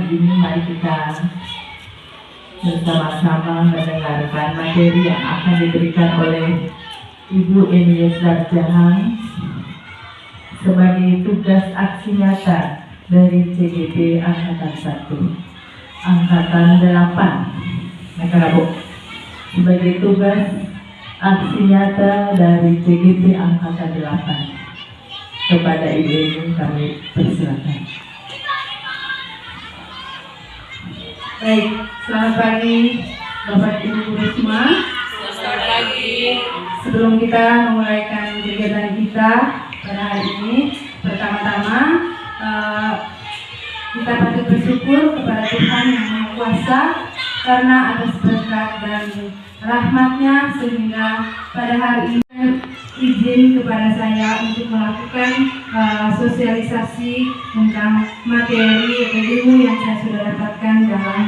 pagi ini mari kita bersama-sama mendengarkan materi yang akan diberikan oleh Ibu Eni Sarjahang sebagai tugas aksi nyata dari CGP Angkatan 1, Angkatan 8. Negara Bu, sebagai tugas aksi nyata dari CGP Angkatan 8. Kepada Ibu Eni kami persilakan. Baik, selamat pagi Bapak Ibu Guru semua. Selamat pagi. Sebelum kita memulaikan kegiatan kita pada hari ini, pertama-tama kita patut bersyukur kepada Tuhan yang Maha Kuasa karena atas berkat dan rahmat-Nya sehingga pada hari ini izin kepada saya untuk melakukan sosialisasi tentang materi atau ilmu yang saya sudah dapatkan dalam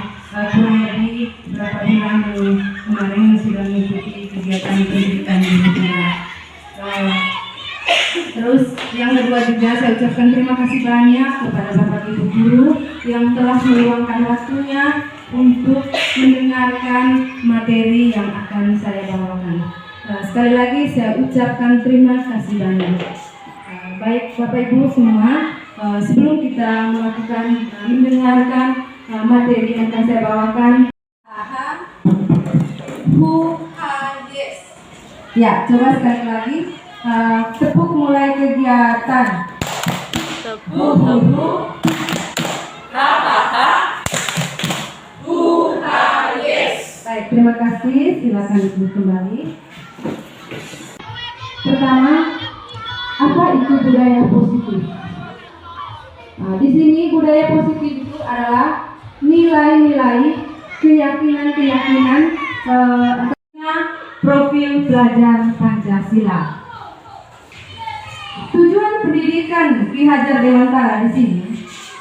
kurang lebih beberapa bulan kemarin sudah mengikuti kegiatan pendidikan di negara. Terus yang kedua juga saya ucapkan terima kasih banyak kepada Bapak Ibu Guru yang telah meluangkan waktunya untuk mendengarkan materi yang akan saya bawakan. Sekali lagi saya ucapkan terima kasih banyak. Baik Bapak Ibu semua, sebelum kita melakukan mendengarkan materi yang akan saya bawakan, who yes. Ya, coba sekali lagi tepuk mulai kegiatan. Tepuk. Yes. Baik, terima kasih. Silakan Ibu kembali. Pertama, apa itu budaya positif? Di sini budaya positif itu adalah nilai-nilai, keyakinan-keyakinan profil pelajar Pancasila. Tujuan pendidikan Ki Hajar Dewantara di sini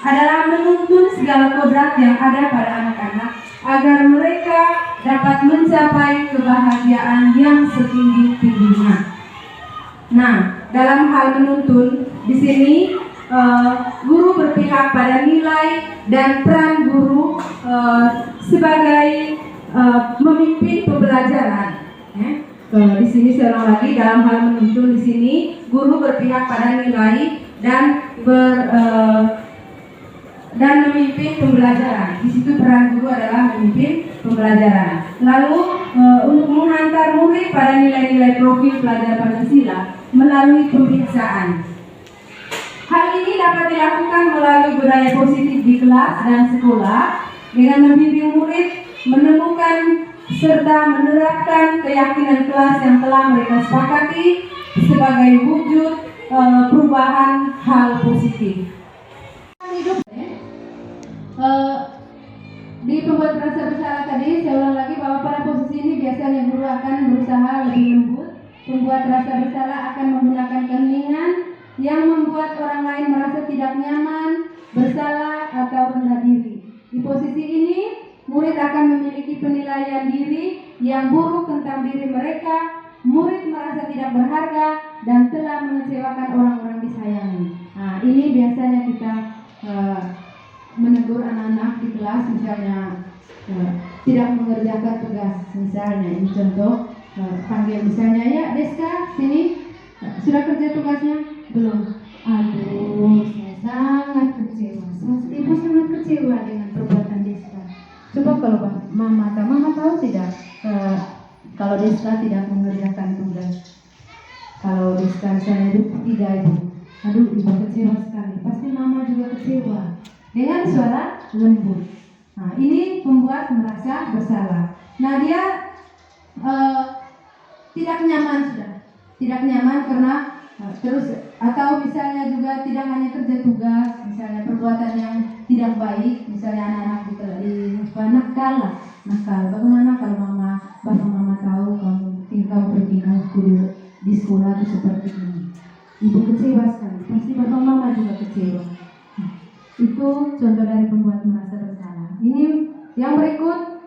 adalah menuntun segala kodrat yang ada pada anak-anak agar mereka dapat mencapai kebahagiaan yang setinggi-tingginya. Nah, dalam hal menuntun di sini guru berpihak pada nilai dan peran guru sebagai memimpin pembelajaran. Di sini saya ulang lagi, dalam hal menuntun di sini guru berpihak pada nilai dan memimpin pembelajaran. Di situ peran guru adalah memimpin pembelajaran. Lalu untuk menghantar murid pada nilai-nilai profil pelajar Pancasila melalui pemeriksaan. Hal ini dapat dilakukan melalui budaya positif di kelas dan sekolah dengan membimbing murid menemukan serta menerapkan keyakinan kelas yang telah mereka sepakati sebagai wujud perubahan hal positif. Di pembuat rasa bersalah tadi, saya ulang lagi bahwa pada posisi ini biasanya guru akan berusaha lebih lembut. Pembuat rasa bersalah akan menggunakan keheningan yang membuat orang lain merasa tidak nyaman, bersalah, atau rendah diri. Di posisi ini, murid akan memiliki penilaian diri yang buruk tentang diri mereka. Murid merasa tidak berharga dan telah mengecewakan orang-orang disayangi. Nah, ini biasanya kita menegur anak-anak di kelas, misalnya tidak mengerjakan tugas, misalnya ini contoh, panggil misalnya, ya Deska sini, sudah kerja tugasnya? Belum. Aduh, saya sangat kecewa. Ibu sangat kecewa dengan perbuatan Deska. Coba kalau mama tahu tidak kalau Deska tidak mengerjakan tugas, kalau Deska misalnya itu tidak ibu, aduh ibu kecewa sekali, pasti mama juga kecewa. Dengan suara lembut. Nah, ini membuat merasa bersalah. Nah, dia tidak nyaman sudah. Tidak nyaman karena terus, atau misalnya juga tidak hanya kerja tugas, misalnya perbuatan yang tidak baik, misalnya anak-anak di nakal. Bagaimana kalau bapak mama tahu kamu bertingkah di sekolah itu seperti ini? Ibu kecewa sekali. Pasti bapak mama juga kecewa. Itu contoh dari pembuat merasa bersalah. Ini yang berikut,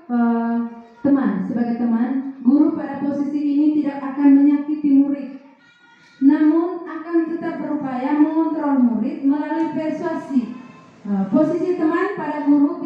teman. Sebagai teman, guru pada posisi ini tidak akan menyakiti murid, namun akan tetap berupaya mengontrol murid melalui persuasi. Posisi teman pada guru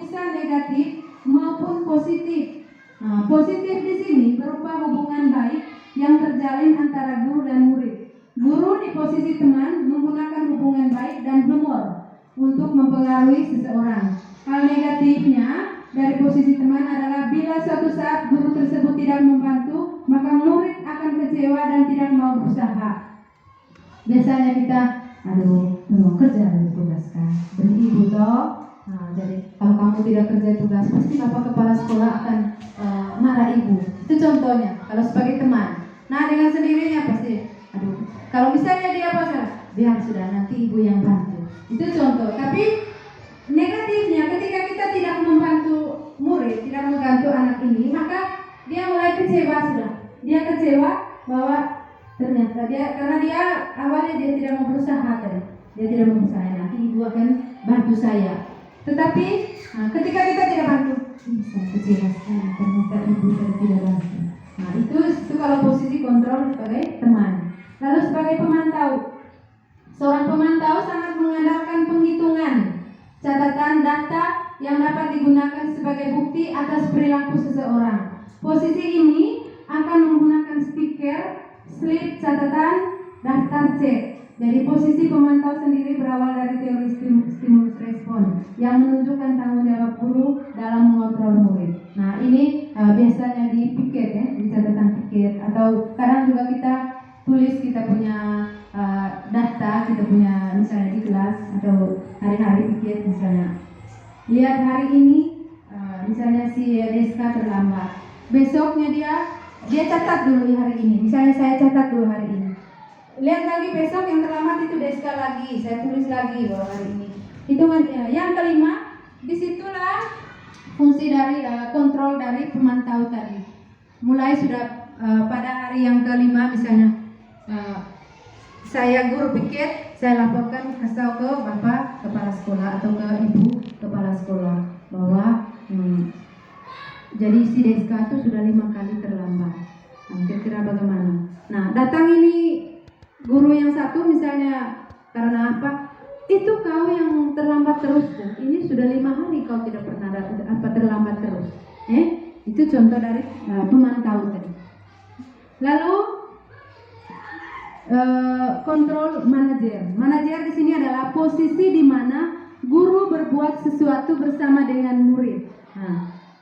Positif di sini berupa hubungan baik yang terjalin antara guru dan murid. Guru di posisi teman menggunakan hubungan baik dan humor untuk mempengaruhi seseorang. Hal negatifnya dari posisi teman adalah bila suatu saat guru tersebut tidak membantu, maka murid akan kecewa dan tidak mau berusaha. Biasanya kita, tolong kerja tugaskan, beri ibu toh. Nah, jadi kalau kamu tidak kerja tugas, pasti bapak kepala sekolah akan marah ibu. Itu contohnya. Kalau sebagai teman, nah dengan sendirinya pasti, kalau misalnya dia pasrah, biar sudah nanti ibu yang bantu. Itu contoh. Tapi negatifnya ketika kita tidak membantu murid, tidak membantu anak ini, maka dia mulai kecewa sudah. Dia kecewa bahwa ternyata karena dia awalnya dia tidak mau berusaha tadi. Dia tidak mau berusaha, nanti ibu akan bantu saya. Tetapi ketika kita tidak bantu, saya kecewa sekali, ternyata ibu saya tidak bantu. Nah itu kalau posisi kontrol sebagai teman. Lalu sebagai pemantau, seorang pemantau sangat mengandalkan penghitungan, catatan data yang dapat digunakan sebagai bukti atas perilaku seseorang. Posisi ini akan menggunakan stiker, slip catatan, daftar cek. Jadi posisi pemantau sendiri berawal dari teori stimulus respon yang menunjukkan tanggung jawab guru dalam mengontrol murid. Nah ini biasanya di piket ya, di catatan piket, atau kadang juga kita tulis, kita punya data, kita punya misalnya di kelas atau hari-hari piket misalnya. Lihat hari ini misalnya si Deska terlambat, besoknya dia catat dulu hari ini. Misalnya saya catat dulu hari ini. Lihat lagi besok yang terlambat itu Deska lagi, saya tulis lagi bahwa hari ini. Hitungan yang kelima, disitulah fungsi dari kontrol dari pemantau tadi. Mulai sudah pada hari yang kelima misalnya saya guru piket, saya laporkan kasih ke bapak kepala sekolah atau ke ibu kepala sekolah bahwa jadi si Deska itu sudah 5 kali terlambat. Kira-kira bagaimana? Nah datang ini guru yang satu misalnya karena apa? Itu kau yang terlambat terus. Ini sudah 5 hari kau tidak pernah terlambat terus. Itu contoh dari pemantau tadi. Lalu kontrol manajer. Manajer di sini adalah posisi di mana guru berbuat sesuatu bersama dengan murid.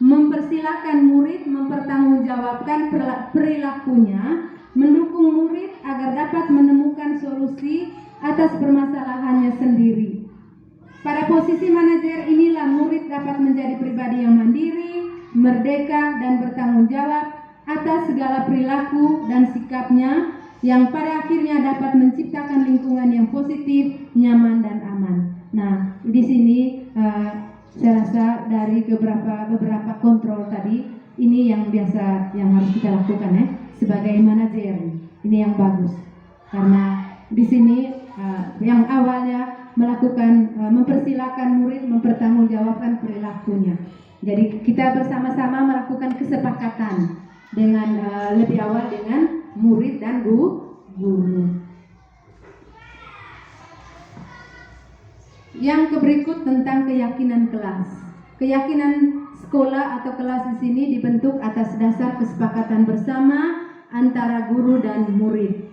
Mempersilahkan murid mempertanggungjawabkan perilakunya, mendukung murid agar dapat menemukan solusi atas permasalahannya sendiri. Pada posisi manajer inilah murid dapat menjadi pribadi yang mandiri, merdeka dan bertanggung jawab atas segala perilaku dan sikapnya yang pada akhirnya dapat menciptakan lingkungan yang positif, nyaman dan aman. Nah, di sini saya rasa dari beberapa kontrol tadi ini yang biasa yang harus kita lakukan ya sebagai manajer. Ini yang bagus karena di sini yang awalnya melakukan mempersilahkan murid mempertanggungjawabkan perilakunya. Jadi kita bersama-sama melakukan kesepakatan dengan lebih awal dengan murid dan guru. Yang berikut tentang keyakinan kelas. Keyakinan sekolah atau kelas di sini dibentuk atas dasar kesepakatan bersama antara guru dan murid.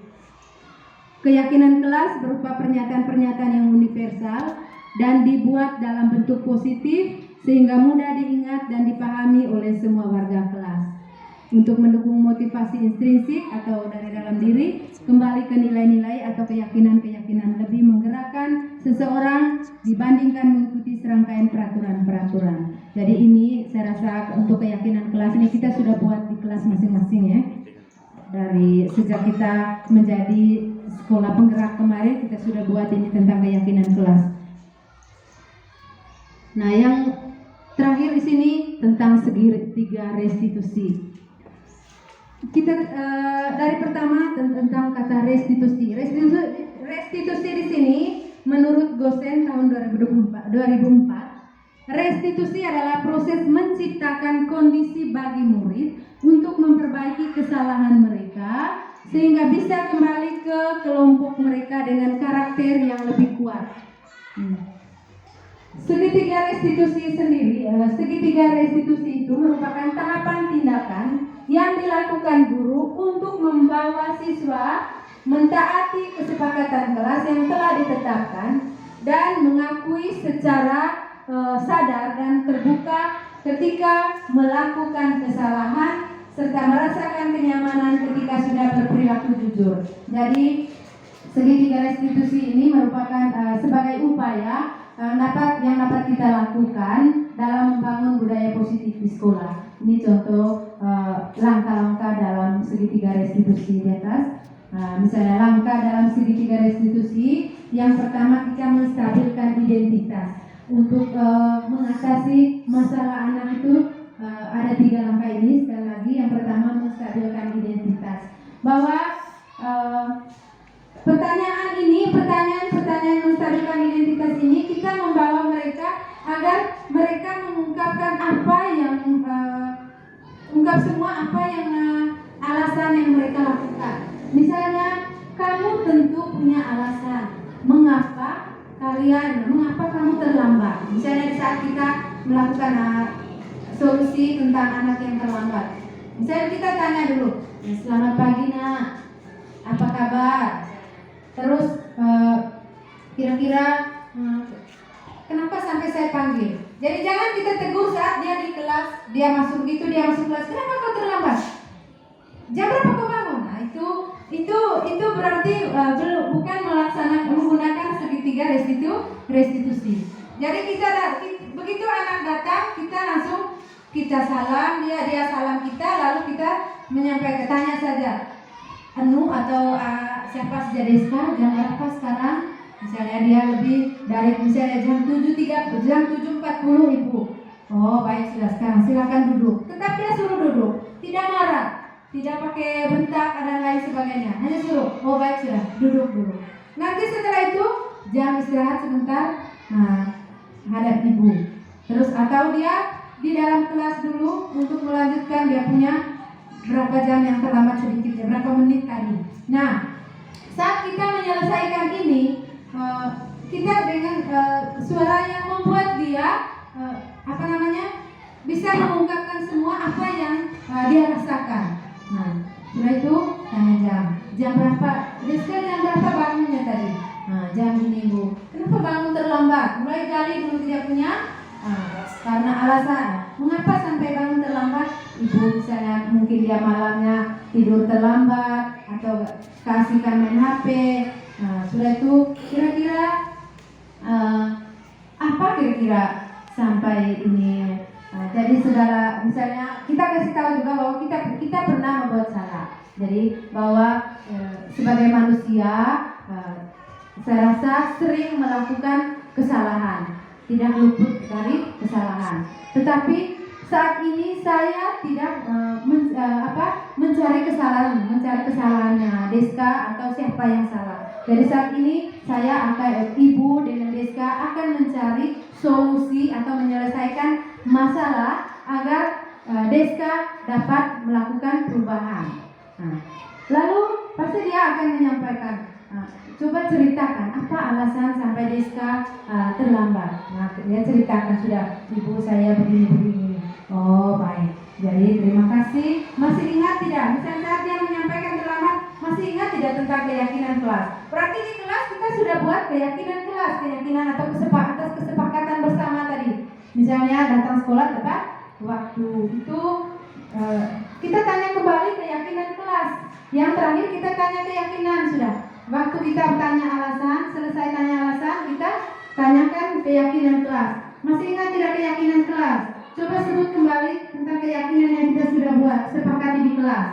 Keyakinan kelas berupa pernyataan-pernyataan yang universal dan dibuat dalam bentuk positif sehingga mudah diingat dan dipahami oleh semua warga kelas. Untuk mendukung motivasi intrinsik atau dari dalam diri, kembali ke nilai-nilai atau keyakinan-keyakinan lebih menggerakkan seseorang dibandingkan mengikuti serangkaian peraturan-peraturan. Jadi ini saya rasa untuk keyakinan kelas ini kita sudah buat di kelas masing-masing ya. Dari sejak kita menjadi sekolah penggerak kemarin kita sudah buat ini tentang keyakinan kelas. Nah, yang terakhir di sini tentang segitiga restitusi. Kita dari pertama tentang kata restitusi. Restitusi di sini menurut Gosen tahun 2004, restitusi adalah proses menciptakan kondisi bagi murid untuk memperbaiki kesalahan mereka sehingga bisa kembali ke kelompok mereka dengan karakter yang lebih kuat. segitiga restitusi sendiri, segitiga restitusi itu merupakan tahapan tindakan yang dilakukan guru untuk membawa siswa mentaati kesepakatan kelas yang telah ditetapkan dan mengakui secara sadar dan terbuka ketika melakukan kesalahan serta merasakan kenyamanan ketika sudah berperilaku jujur. Jadi segitiga restitusi ini merupakan sebagai upaya yang dapat kita lakukan dalam membangun budaya positif di sekolah. Ini contoh langkah-langkah dalam segitiga restitusi di atas. Misalnya langkah dalam segitiga restitusi, yang pertama kita menstabilkan identitas. Untuk mengatasi masalah anak itu ada 3 langkah ini. Sekali lagi, yang pertama menstabilkan identitas. Bahwa pertanyaan menstabilkan identitas ini kita membawa mereka agar mereka mengungkapkan alasan yang mereka lakukan. Misalnya, kamu tentu punya alasan mengapa kamu terlambat. Misalnya di saat kita melakukan solusi tentang anak yang terlambat. Misalnya kita tanya dulu, selamat pagi nak, apa kabar? Terus kira-kira kenapa sampai saya panggil? Jadi jangan kita tegur saat dia di kelas, dia masuk kelas. Kenapa kau terlambat? Jam berapa kau bangun? Nah, itu berarti bukan menggunakan segitiga restitusi. Jadi begitu anak datang, kita salam, dia salam kita, lalu kita menyampaikan, tanya saja, atau siapa saja Deska, jam berapa sekarang? Misalnya dia lebih dari jam 7.40 Ibu. Oh baik, sudah, sekarang silakan duduk. Tetap dia suruh duduk, tidak marah, tidak pakai bentak dan lain sebagainya. Hanya suruh, oh baik sudah, duduk dulu. Nanti setelah itu jam istirahat sebentar, hadap Ibu. Terus atau dia di dalam kelas dulu untuk melanjutkan dia punya berapa jam yang terlambat sedikit, berapa menit tadi. Nah, saat kita menyelesaikan ini, kita dengan suara yang membuat dia bisa mengungkapkan semua apa yang dia rasakan. Nah, setelah itu tanya jam berapa? Deska jam berapa bangunnya tadi? Jam ini Bu. Kenapa bangun terlambat? Mulai gali dulu dia punya karena alasan. Mengapa sampai bangun terlambat? Ibu misalnya mungkin dia malamnya tidur terlambat atau keasikan main HP. Sudah itu kira-kira apa kira-kira sampai ini. Jadi segala misalnya kita kasih tahu juga bahwa kita pernah membuat salah. Jadi bahwa sebagai manusia saya rasa sering melakukan kesalahan, tidak luput dari kesalahan. Tetapi saat ini saya tidak mencari kesalahannya Deska atau siapa yang salah. Jadi saat ini saya Ibu dengan Deska akan mencari solusi atau menyelesaikan masalah agar Deska dapat melakukan perubahan. Lalu pasti dia akan menyampaikan, coba ceritakan apa alasan sampai Deska terlambat. Dia ceritakan, sudah Ibu saya begini. Oh baik, jadi terima kasih. Masih ingat tidak? Misalnya saat dia menyampaikan terlambat, masih ingat tidak tentang keyakinan kelas? Berarti di kelas kita sudah buat keyakinan kelas, keyakinan atau kesepakatan bersama tadi. Misalnya datang sekolah tepat waktu, itu kita tanya kembali keyakinan kelas. Yang terakhir kita tanya keyakinan sudah. Waktu kita tanya alasan, selesai tanya alasan, kita tanyakan keyakinan kelas. Masih ingat tidak keyakinan kelas? Coba sebut kembali tentang keyakinan yang kita sudah buat, sepakati di kelas.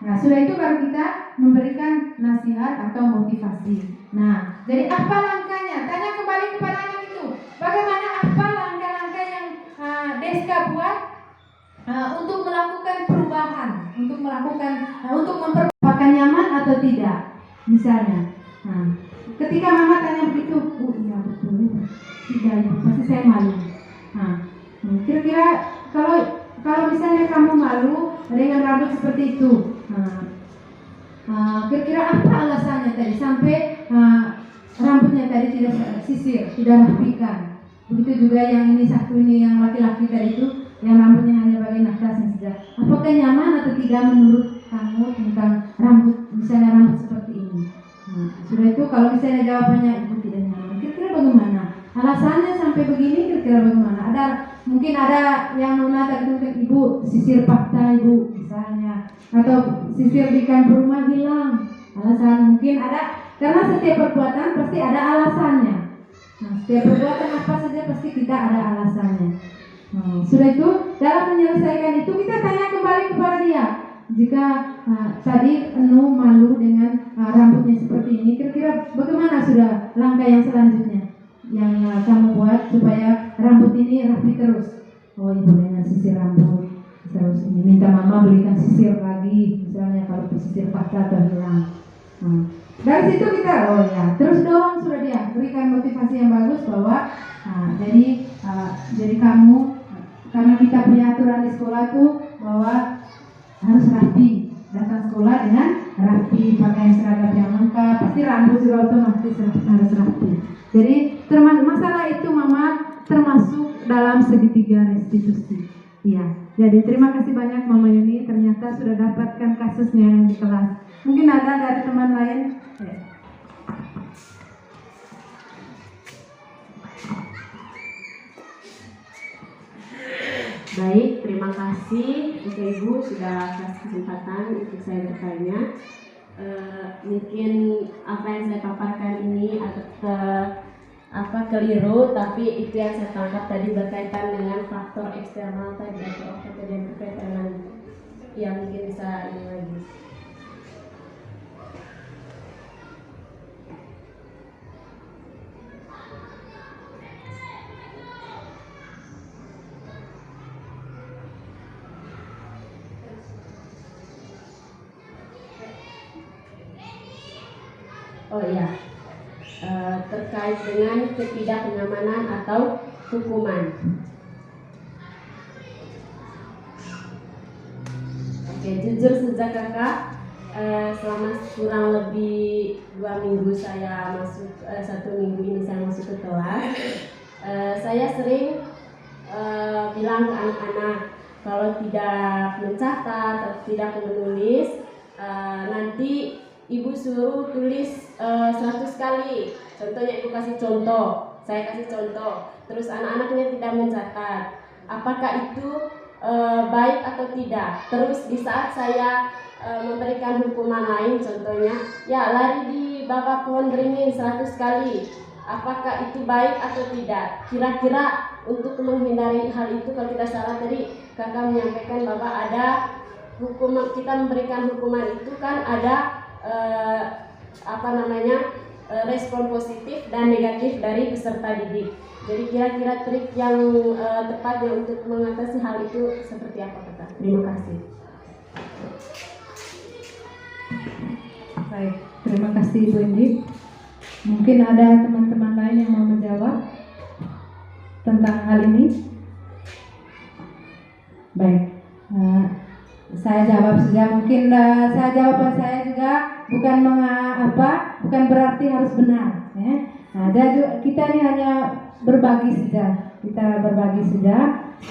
Nah, sudah itu baru kita memberikan nasihat atau motivasi. Nah, jadi apa langkahnya? Tanya kembali kepada anak itu. Bagaimana apa langkah-langkah yang Deska buat untuk melakukan perubahan, untuk memperbaiki nyaman atau tidak? Misalnya, ketika mama tanya begitu, iya betul, tidak, pasti saya malu. Kira-kira kalau misalnya kamu malu dengan rambut seperti itu, kira-kira apa alasannya tadi sampai rambutnya tadi tidak sisir, tidak rapikan? Begitu juga yang ini satu ini yang laki-laki tadi itu yang rambutnya hanya bagian atasnya saja. Apakah nyaman atau tidak menurut kamu tentang rambut, misalnya rambut seperti ini? Nah, sudah itu kalau misalnya jawabannya ibu tidak nyaman, kira-kira bagaimana? Alasannya sampai begini kira-kira bagaimana? Mungkin ada yang mengatakan mungkin ibu sisir fakta ibu misalnya, atau sisir di kantor rumah hilang. Alasan mungkin ada, karena setiap perbuatan pasti ada alasannya. Nah, setiap perbuatan apa saja pasti kita ada alasannya. Sudah itu dalam menyelesaikan itu kita tanya kembali kepada dia. Jika tadi Enu malu dengan rambutnya seperti ini, kira-kira bagaimana sudah langkah yang selanjutnya yang kamu buat supaya rambut ini rapi terus? Oh ibu dengan sisir rambut terus ini minta mama belikan sisir lagi, misalnya kalau sisir patah atau hilang. Dari situ kita terus dorong sudah dia berikan motivasi yang bagus bahwa jadi kamu karena kita punya aturan di sekolah tuh bahwa harus rapi, datang sekolah dengan rapi, pakaian seragam yang lengkap, pasti rambut juga otomatis harus rapi. Jadi masalah itu mama termasuk dalam segitiga restitusi. Iya. Jadi terima kasih banyak Mama Yuni, ternyata sudah dapatkan kasusnya yang di kelas. Mungkin ada dari teman lain. Baik, terima kasih untuk Ibu sudah kasih kesempatan untuk saya bertanya. Mungkin apa yang saya paparkan ini agak keliru, tapi itu yang saya tangkap tadi berkaitan dengan faktor eksternal tadi atau apa tadi yang berkaitan dengan yang mungkin bisa ini lagi. Oh iya, terkait dengan ketidaknyamanan atau hukuman. Oke, jujur saja kakak, selama kurang lebih 2 minggu saya masuk, 1 minggu ini saya masuk ke kelas, saya sering bilang ke anak-anak kalau tidak mencatat atau tidak menulis, nanti ibu suruh tulis 100 kali. Contohnya ibu kasih contoh, saya kasih contoh, terus anak-anaknya tidak mencatat. Apakah itu baik atau tidak? Terus di saat saya memberikan hukuman lain, contohnya ya lari di bawah pohon beringin 100 kali. Apakah itu baik atau tidak? Kira-kira untuk menghindari hal itu, kalau tidak salah tadi kakak menyampaikan bahwa ada hukuman, kita memberikan hukuman itu kan ada respon positif dan negatif dari peserta didik. Jadi kira-kira trik yang tepatnya untuk mengatasi hal itu seperti apa kakak? Terima kasih. Baik, terima kasih Ibu Indi. Mungkin ada teman-teman lain yang mau menjawab tentang hal ini. Baik, saya jawab saja. Mungkin jawaban saya juga bukan berarti harus benar. Ya. Nah, kita ini hanya berbagi saja. Kita berbagi saja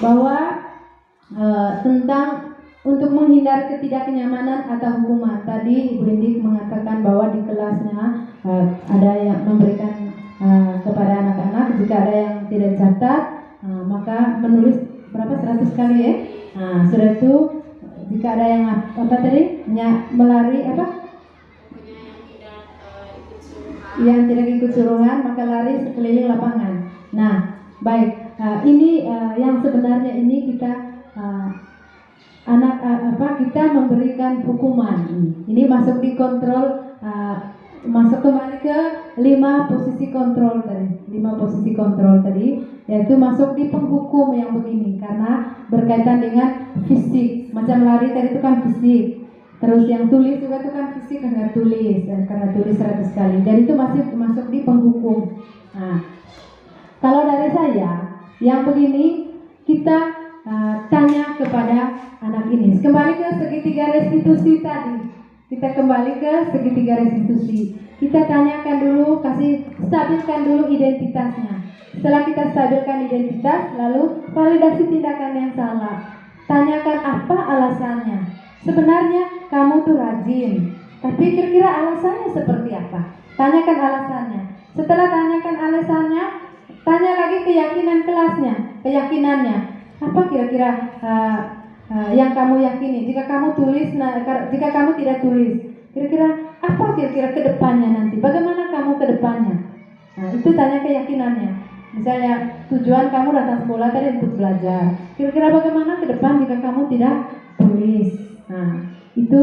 bahwa tentang untuk menghindari ketidaknyamanan atau hukuman. Tadi Ibu Indi mengatakan bahwa di kelasnya ada yang memberikan kepada anak-anak jika ada yang tidak catat, maka menulis berapa 100 kali ya. Nah, sudah itu jika ada yang melari yang tidak ikut suruhan maka lari sekeliling lapangan. Nah, baik, ini yang sebenarnya ini kita kita memberikan hukuman. Ini masuk di kontrol, masuk kembali ke 5 posisi kontrol tadi. 5 posisi kontrol tadi, yaitu masuk di penghukum yang begini karena berkaitan dengan fisik. Macam lari tadi itu kan fisik. Terus yang tulis juga itu kan fisik karena tulis 100 kali. Dan itu masuk di penghukum. Nah, kalau dari saya yang begini kita tanya kepada anak ini. Kembali ke segitiga restitusi tadi. Kita kembali ke segitiga restitusi. Kita tanyakan dulu, stabilkan dulu identitasnya. Setelah kita stabilkan identitas, lalu validasi tindakan yang salah. Tanyakan apa alasannya. Sebenarnya kamu tuh rajin, tapi kira-kira alasannya seperti apa? Tanyakan alasannya. Setelah tanyakan alasannya, tanya lagi keyakinan kelasnya, keyakinannya. Apa kira-kira yang kamu yakini? Jika kamu tulis, jika kamu tidak tulis, kira-kira apa kira-kira kedepannya nanti? Bagaimana kamu kedepannya? Nah, itu tanya keyakinannya. Misalnya tujuan kamu datang sekolah tadi untuk belajar. Kira-kira bagaimana ke depan jika kamu tidak tulis? Nah, itu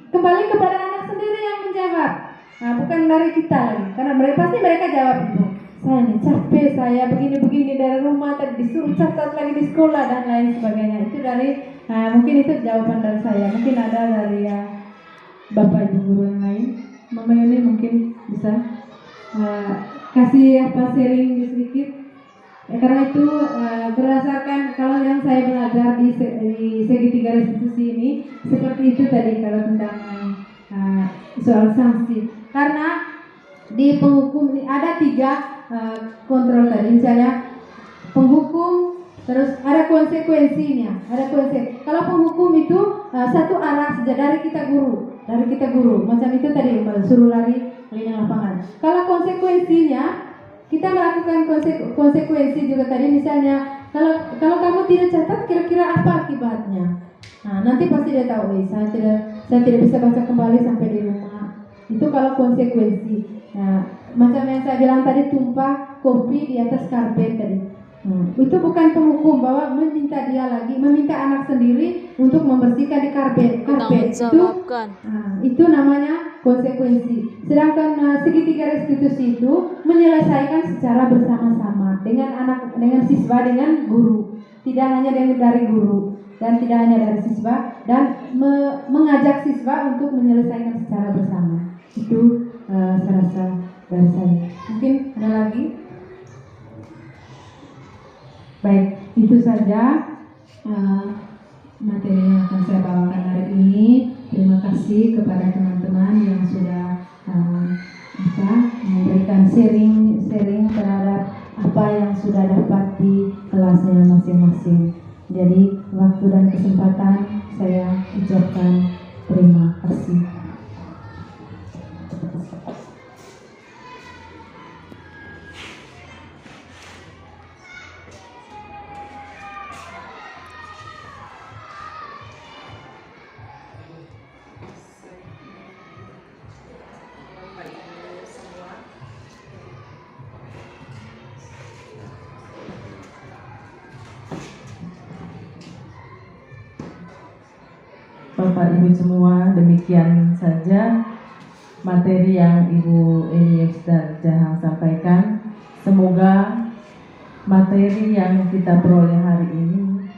kembali kepada anak sendiri yang menjawab. Nah, bukan dari kita lagi. Karena pasti mereka jawab itu. Saya nih capek, saya begini-begini dari rumah tadi disuruh catat lagi di sekolah dan lain sebagainya. Itu dari mungkin itu jawaban dari saya. Mungkin ada dari Bapak Ibu guru yang lain. Mama Yuni mungkin bisa kasih sharing sedikit. Karena itu berdasarkan kalau yang saya belajar di segitiga restitusi ini seperti itu tadi kalau tentang soal sanksi. Karena di penghukum ini ada 3 kontrol tadi, misalnya penghukum, terus ada konsekuensinya, Kalau penghukum itu satu arah saja dari kita guru, macam itu tadi suruh lari keliling lapangan. Kalau konsekuensinya kita melakukan konsekuensi juga tadi, misalnya kalau kamu tidak catat kira-kira apa akibatnya. Nah, nanti pasti dia tahu, saya tidak bisa baca kembali sampai di rumah. Itu kalau konsekuensi. Nah, macam yang saya bilang tadi, tumpah kopi di atas karpet tadi. Itu bukan penghukum bahwa meminta anak sendiri untuk membersihkan di karpet. Itu namanya konsekuensi. Sedangkan segitiga restitusi itu menyelesaikan secara bersama-sama dengan siswa, dengan guru. Tidak hanya dari guru dan tidak hanya dari siswa, dan mengajak siswa untuk menyelesaikan secara bersama. Itu saya rasa dari saya. Mungkin ada lagi? Baik, itu saja materi yang akan saya bawakan hari ini. Terima kasih kepada teman-teman yang sudah memberikan sharing terhadap apa yang sudah dapat di kelasnya masing-masing. Jadi waktu dan kesempatan saya ucapkan terima kasih. Bapak Ibu semua, demikian saja materi yang Ibu Enies dan Jahang sampaikan. Semoga materi yang kita peroleh hari ini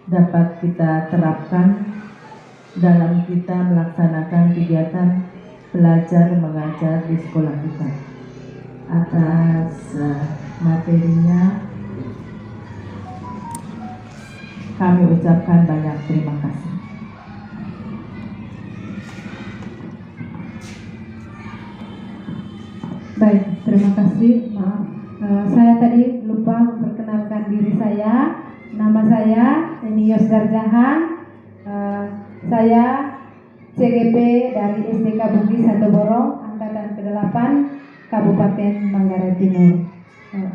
dapat kita terapkan dalam kita melaksanakan kegiatan belajar mengajar di sekolah kita. Atas materinya kami ucapkan banyak terima kasih. Baik, terima kasih. Maaf, saya tadi lupa memperkenalkan diri saya. Nama saya Enies Darjahan. Saya CGP dari SDK Bugis Satoborong, Angkatan ke-8, Kabupaten Manggarai Timur.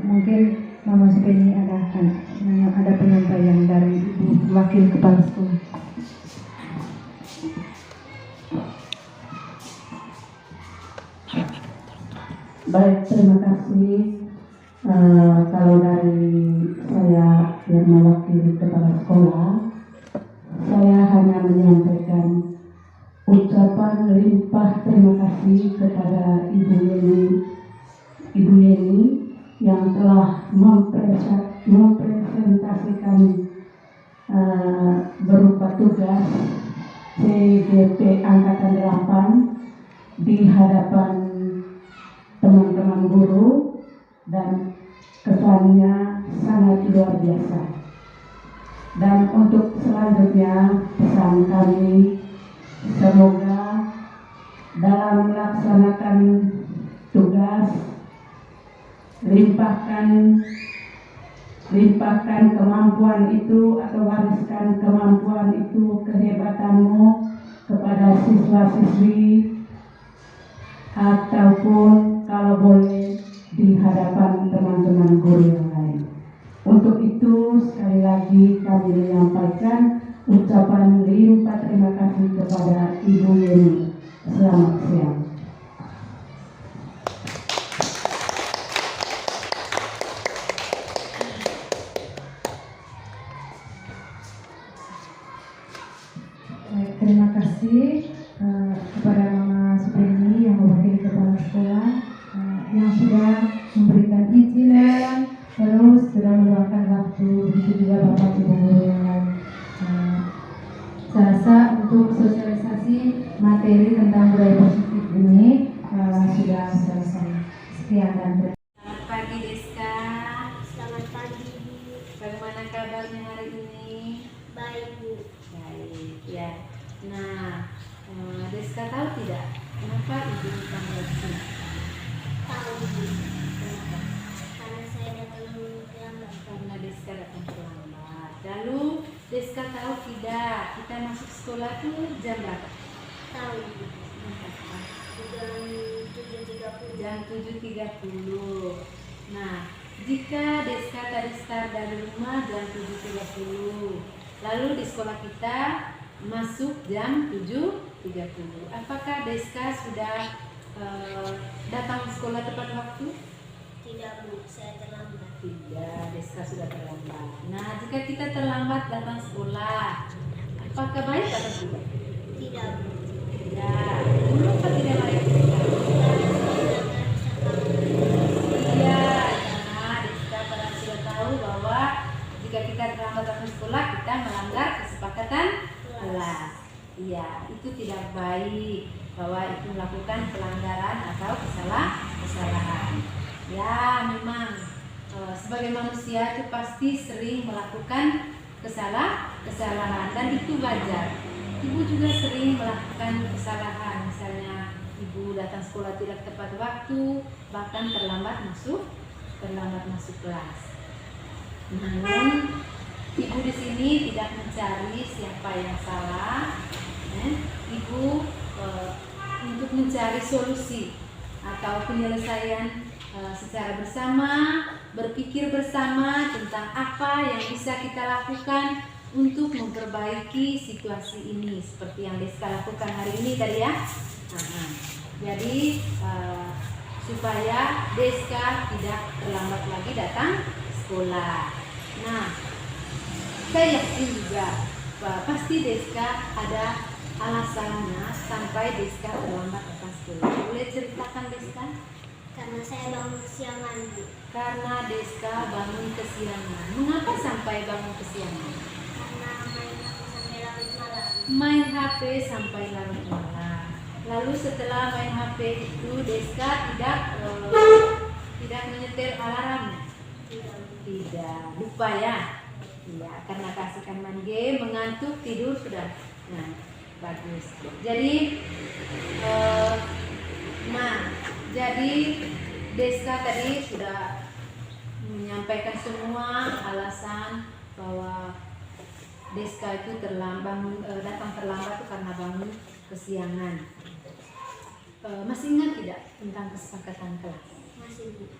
Mungkin Mama Supeni ada penyampaian dari Ibu Wakil Kepala Sekolah. Baik, terima kasih. Kalau dari saya yang mewakili kepala sekolah, saya hanya menyampaikan ucapan limpah terima kasih kepada Ibu Yeni yang telah mempresentasikan berupa tugas CGP Angkatan 8 di hadapan teman-teman guru, dan kesannya sangat luar biasa. Dan untuk selanjutnya pesan kami, semoga dalam melaksanakan tugas limpahkan limpahkan kemampuan itu atau wariskan kemampuan itu, kehebatanmu kepada siswa-siswi, ataupun kalau boleh di hadapan teman-teman guru yang lain. Untuk itu sekali lagi kami menyampaikan ucapan limpah terima kasih kepada Ibu Yeni. Selamat siang. Terima kasih kepada Mama Supendi yang mewakili kepala sekolah yang sudah memberikan izin dan terus sudah meluangkan waktu, begitu juga Bapak Ibu guru yang lain. Saya rasa untuk sosialisasi materi tentang budaya positif ini sudah selesai. Sekian dan terima kasih. Selamat pagi Deska. Selamat pagi. Bagaimana kabarnya hari ini? Baik, Bu. Baik ya. Nah, Deska tahu tidak kenapa ibu dipanggil sini? Tahu, Bu. Kenapa? Karena saya datang terlambat. Karena Deska datang terlambat. Lalu Deska tahu tidak kita masuk sekolah tuh jam berapa? Tahu, Bu. Jam 7.30. Jam 7.30. Nah, jika Deska tadi start dari rumah jam 7.30, lalu di sekolah kita masuk jam 7.30, apakah Deska sudah datang ke sekolah tepat waktu? Tidak, Bu. Saya terlambat. Tidak, Deska sudah terlambat. Nah, jika kita terlambat datang sekolah, apakah baik atau tidak? Tidak, Bu. Tidak. Kenapa tidak baik? Iya, karena Deska pada sudah tahu bahwa jika kita terlambat datang sekolah, kita melanggar kesepakatan kelas. Iya, itu tidak baik, bahwa itu melakukan pelanggaran atau kesalahan. Ya, memang sebagai manusia itu pasti sering melakukan kesalahan dan itu wajar. Ibu juga sering melakukan kesalahan, misalnya ibu datang sekolah tidak tepat waktu, bahkan terlambat masuk kelas. Namun ibu di sini tidak mencari siapa yang salah. Ibu untuk mencari solusi atau penyelesaian secara bersama, berpikir bersama tentang apa yang bisa kita lakukan untuk memperbaiki situasi ini seperti yang Deska lakukan hari ini tadi ya. Jadi supaya Deska tidak terlambat lagi datang sekolah. Nah, saya yakin juga pasti Deska ada alasannya sampai Deska terlambat datang sekolah. Boleh ceritakan Deska? Karena saya bangun kesiangan, Bu. Karena Deska bangun kesiangan. Mengapa sampai bangun kesiangan? Karena main HP sampai larut malam. Main HP sampai larut malam. Lalu setelah main HP itu Deska tidak menyetel alarmnya. Tidak, lupa ya. Iya, karena kasihkan main game, mengantuk, tidur sudah. Nah, bagus. Jadi jadi Deska tadi sudah menyampaikan semua alasan bahwa Deska itu datang terlambat itu karena bangun kesiangan. Masih ingat tidak tentang kesepakatan kelas? Masih, Bu.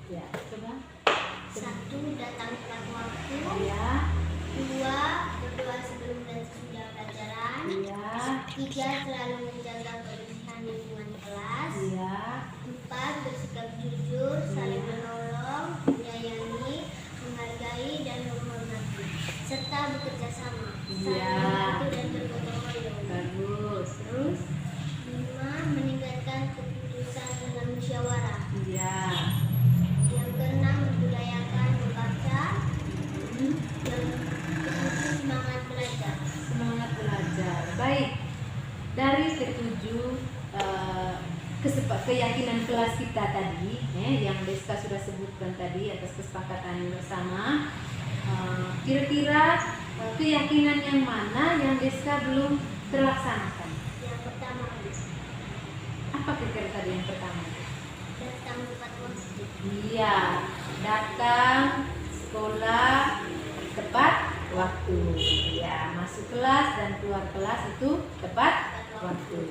Ya, coba. 1. Datang tepat waktu. Ya, 2. Berdoa sebelum dan sesudah pelajaran. ya, 3. Selalu menjaga kebersihan lingkungan kelas. ya. 4. Bersikap jujur, saling menolong, menyayangi, menghargai dan menghormati, serta bekerja sama, saling Iya. membantu dan bergotong royong. Bagus. Terus? 5. Meningkatkan keputusan dengan musyawarah. Ya. Yang keenam, membudayakan membaca. Yang ketujuh, semangat belajar. Semangat belajar. Baik. Dari ketujuh keyakinan kelas kita tadi, yang Deska sudah sebutkan tadi atas kesepakatan bersama, kira-kira keyakinan yang mana yang Deska belum terlaksanakan? Yang pertama, Apa kira-kira tadi yang pertama? datang tepat waktu. Iya, datang sekolah tepat waktu. Ya, masuk kelas dan keluar kelas itu tepat waktu.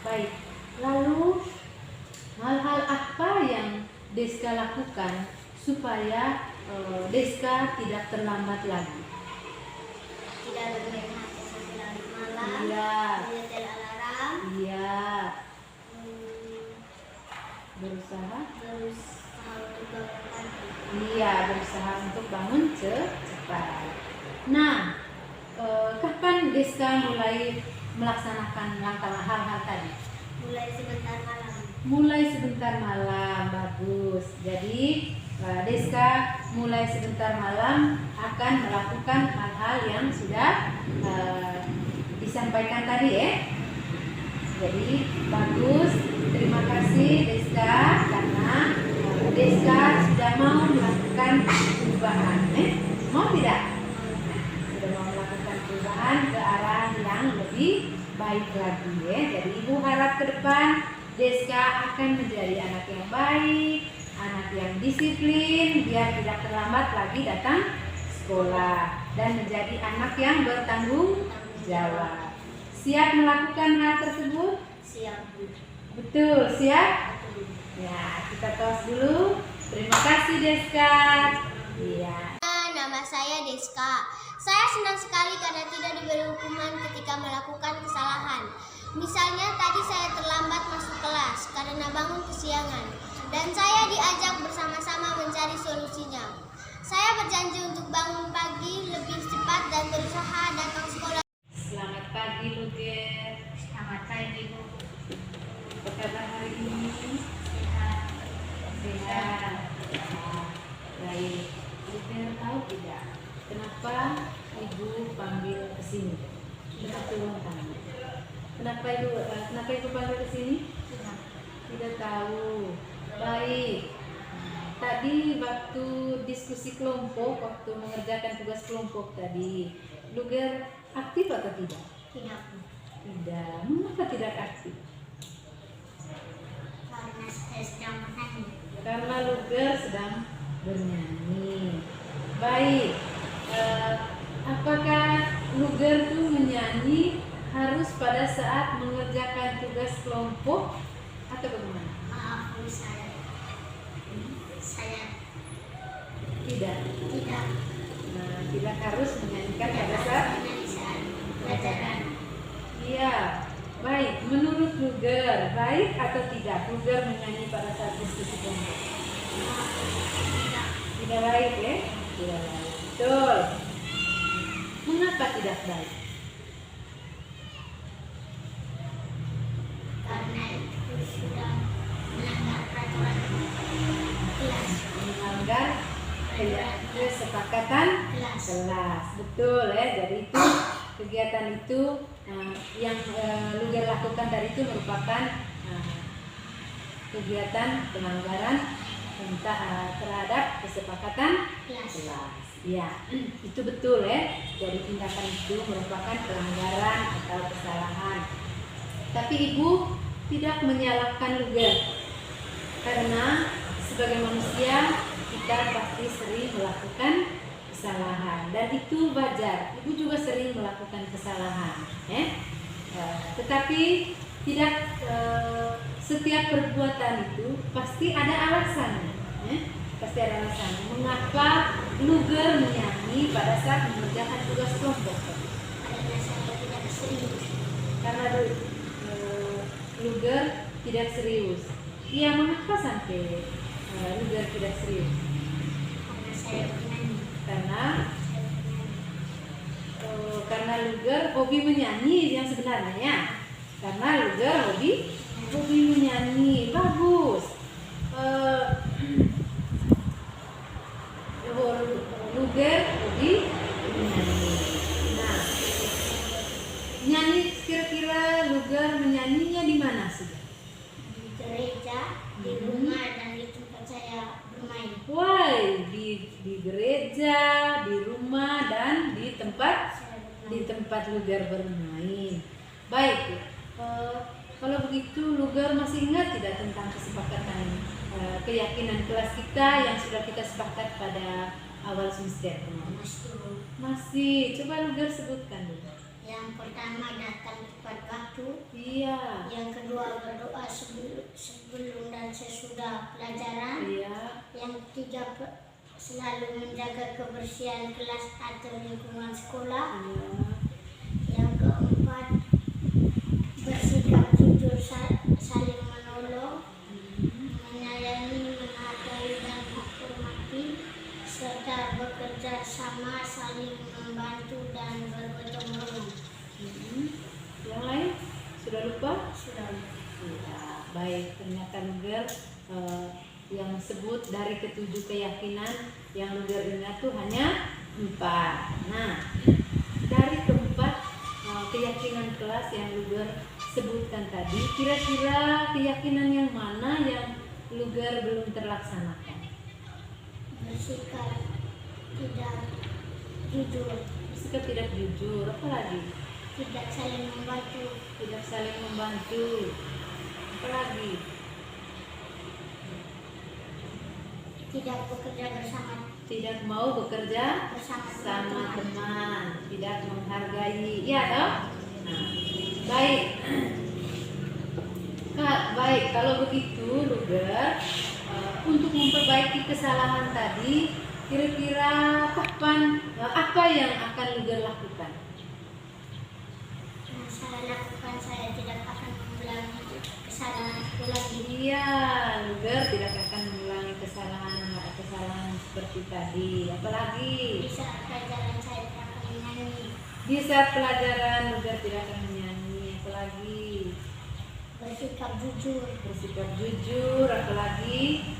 Baik, lalu hal-hal apa yang Deska lakukan supaya Deska tidak terlambat lagi? Tidak dengerin HP sampai larut malam. Iya. Menyetel alarm. Iya. Berusaha? Berusaha untuk bangun pagi. Iya, berusaha untuk bangun cepat. Nah, kapan Deska mulai melaksanakan hal-hal tadi? Mulai sebentar malam. Mulai sebentar malam, bagus. Jadi Deska mulai sebentar malam akan melakukan hal-hal yang sudah disampaikan tadi ya. Jadi bagus, terima kasih Deska karena Deska sudah mau melakukan perubahan. Mau tidak? Sudah mau melakukan perubahan ke arah yang lebih baik lagi ya. Jadi Ibu harap ke depan Deska akan menjadi anak yang baik, anak yang disiplin, biar tidak terlambat lagi datang sekolah dan menjadi anak yang bertanggung jawab. Siap melakukan hal tersebut? Siap. Betul, siap? Ya, kita tos dulu. Terima kasih Deska. Iya. Nama saya Deska. Saya senang sekali karena tidak diberi hukuman ketika melakukan kesalahan. Misalnya tadi saya terlambat masuk kelas karena bangun kesiangan. Dan saya diajak bersama-sama mencari solusinya. Saya berjanji untuk bangun pagi lebih cepat dan berusaha datang sekolah. Selamat pagi Luger. Selamat pagi, Bu. Apa kabar hari ini? Sehat. Sehat. Baik. Luger tahu tidak kenapa Ibu panggil ke sini? Kenapa turun tangan? Kenapa Ibu panggil ke sini? Tidak tahu. Baik. Tadi waktu diskusi kelompok, waktu mengerjakan tugas kelompok tadi, Luger aktif atau tidak? Tidak, Bu. Tidak. Mengapa tidak aktif? Karena saya sedang menyanyi. Karena Luger sedang bernyanyi. Baik. Apakah Luger tuh menyanyi harus pada saat mengerjakan tugas kelompok atau bagaimana? Maaf, Bu, saya Tidak. tidak Nah, tidak harus menyanyikan pada saat. menyanyi saat pelajaran. Iya. Baik. Menurut Luger, baik atau tidak Luger menyanyi pada saat diskusi kelompok? Tidak. Tidak baik ya? Tidak baik. Betul. Mengapa tidak baik? Karena itu sudah melanggar peraturan kelas. Melanggar kesepakatan kelas. Betul ya. Jadi itu kegiatan itu yang Luger lakukan tadi itu merupakan kegiatan pelanggaran terhadap kesepakatan kelas. Ya, itu betul ya. Jadi tindakan itu merupakan pelanggaran atau kesalahan. Tapi Ibu tidak menyalahkan Luger karena sebagai manusia kita pasti sering melakukan kesalahan dan itu wajar. Ibu juga sering melakukan kesalahan, tetapi tidak setiap perbuatan itu pasti ada alasannya, pasti ada alasannya. Mengapa Luger menyanyi pada saat mengerjakan tugas kelompok? Karena saya tidak serius. Karena Luger tidak serius. Iya, mengapa sampai Luger tidak serius? Karena saya menyanyi. Karena Luger hobi menyanyi yang sebenarnya. Karena Luger hobi menyanyi. Bagus. Luger hobi menyanyi. Nah, nyanyi kira-kira Luger menyanyinya di mana sih? Di gereja, di rumah, dan di tempat saya bermain. Wah, di gereja, di rumah, dan di tempat Luger bermain. Baik, kalau begitu Luger masih ingat tidak tentang kesepakatan keyakinan kelas kita yang sudah kita sepakat pada awal semester kemarin? Masuk. Masih. Coba Luger sebutkan dulu. Yang pertama datang tepat waktu. Iya. Yang kedua berdoa sebelum dan sesudah pelajaran. Iya. Yang ketiga selalu menjaga kebersihan kelas atau lingkungan sekolah. Iya. Yang keempat bersikap jujur, saling menolong, menyayangi, menghargai dan menghormati, serta bekerja sama, saling membantu dan bergotong royong. Yang lain sudah lupa? Sudah. Ya, baik. Ternyata Luger yang sebut dari ketujuh keyakinan yang Luger ingat tuh hanya 4. Nah, dari keempat keyakinan kelas yang Luger sebutkan tadi, kira-kira keyakinan yang mana yang Luger belum terlaksanakan? Bersikap tidak jujur, Bersikap tidak jujur, apa lagi? tidak saling membantu, Tidak saling membantu, apa lagi? tidak bekerja bersama Tidak mau bekerja bersama sama teman-teman. teman, tidak menghargai, ya toh? Nah, baik. Kak, baik. Kalau begitu, Luger, untuk memperbaiki kesalahan tadi, kira-kira kapan, apa yang akan Luger lakukan? Yang saya lakukan, saya tidak akan mengulangi kesalahan itu lagi. Iya, Luger tidak akan mengulangi kesalahan seperti tadi. Apalagi Di saat pelajaran saya tidak akan menyanyi, di saat pelajaran Luger tidak akan menyanyi. Apalagi bersikap jujur, bersikap jujur. Apalagi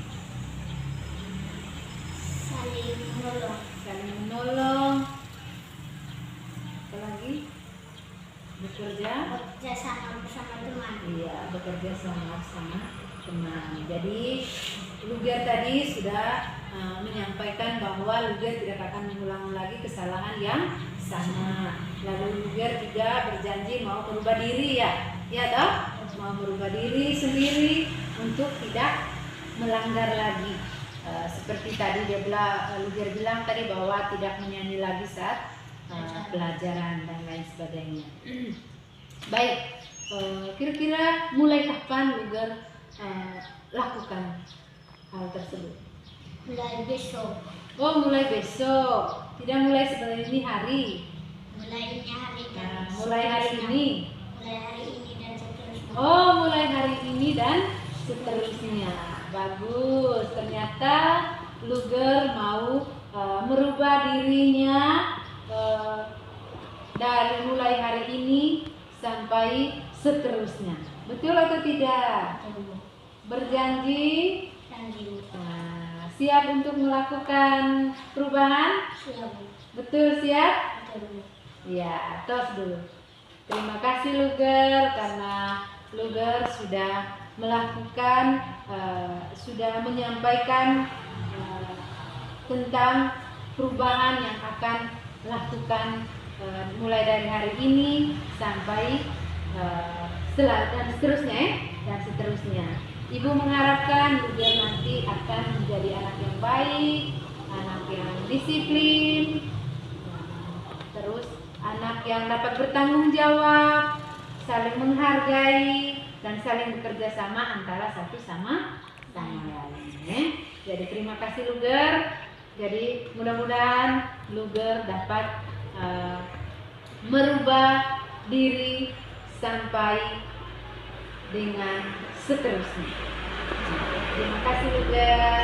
saling menolong, saling menolong. Apalagi bekerja. bekerja sama bersama teman. Iya, bekerja sama teman. Jadi Luger tadi sudah menyampaikan bahwa Luger tidak akan mengulang lagi kesalahan yang sama. Lalu Luger juga berjanji mau merubah diri, ya toh? Mau merubah diri sendiri untuk tidak melanggar lagi. Seperti tadi Luger bilang tadi bahwa tidak menyanyi lagi saat pelajaran dan lain sebagainya. Baik, kira-kira mulai kapan Luger lakukan hal tersebut? Mulai besok, Oh, mulai besok, tidak mulai sebenarnya ini hari. mulai hari dan Mulai hari ini. mulai hari ini dan seterusnya. Oh, mulai hari ini dan seterusnya. Bagus. Ternyata Luger mau merubah dirinya dari mulai hari ini sampai seterusnya. Betul atau tidak? Berjanji? Janji. Nah, siap untuk melakukan perubahan? Siap. Betul, siap? Betul. Ya, tos dulu. Terima kasih Luger karena Luger sudah melakukan, sudah menyampaikan tentang perubahan yang akan lakukan mulai dari hari ini sampai dan seterusnya. Ibu mengharapkan Luger nanti akan menjadi anak yang baik, anak yang disiplin, terus anak yang dapat bertanggung jawab, saling menghargai dan saling bekerja sama antara satu sama lain. Jadi terima kasih Luger. Jadi mudah-mudahan Luger dapat merubah diri sampai dengan seterusnya. Terima kasih Luger.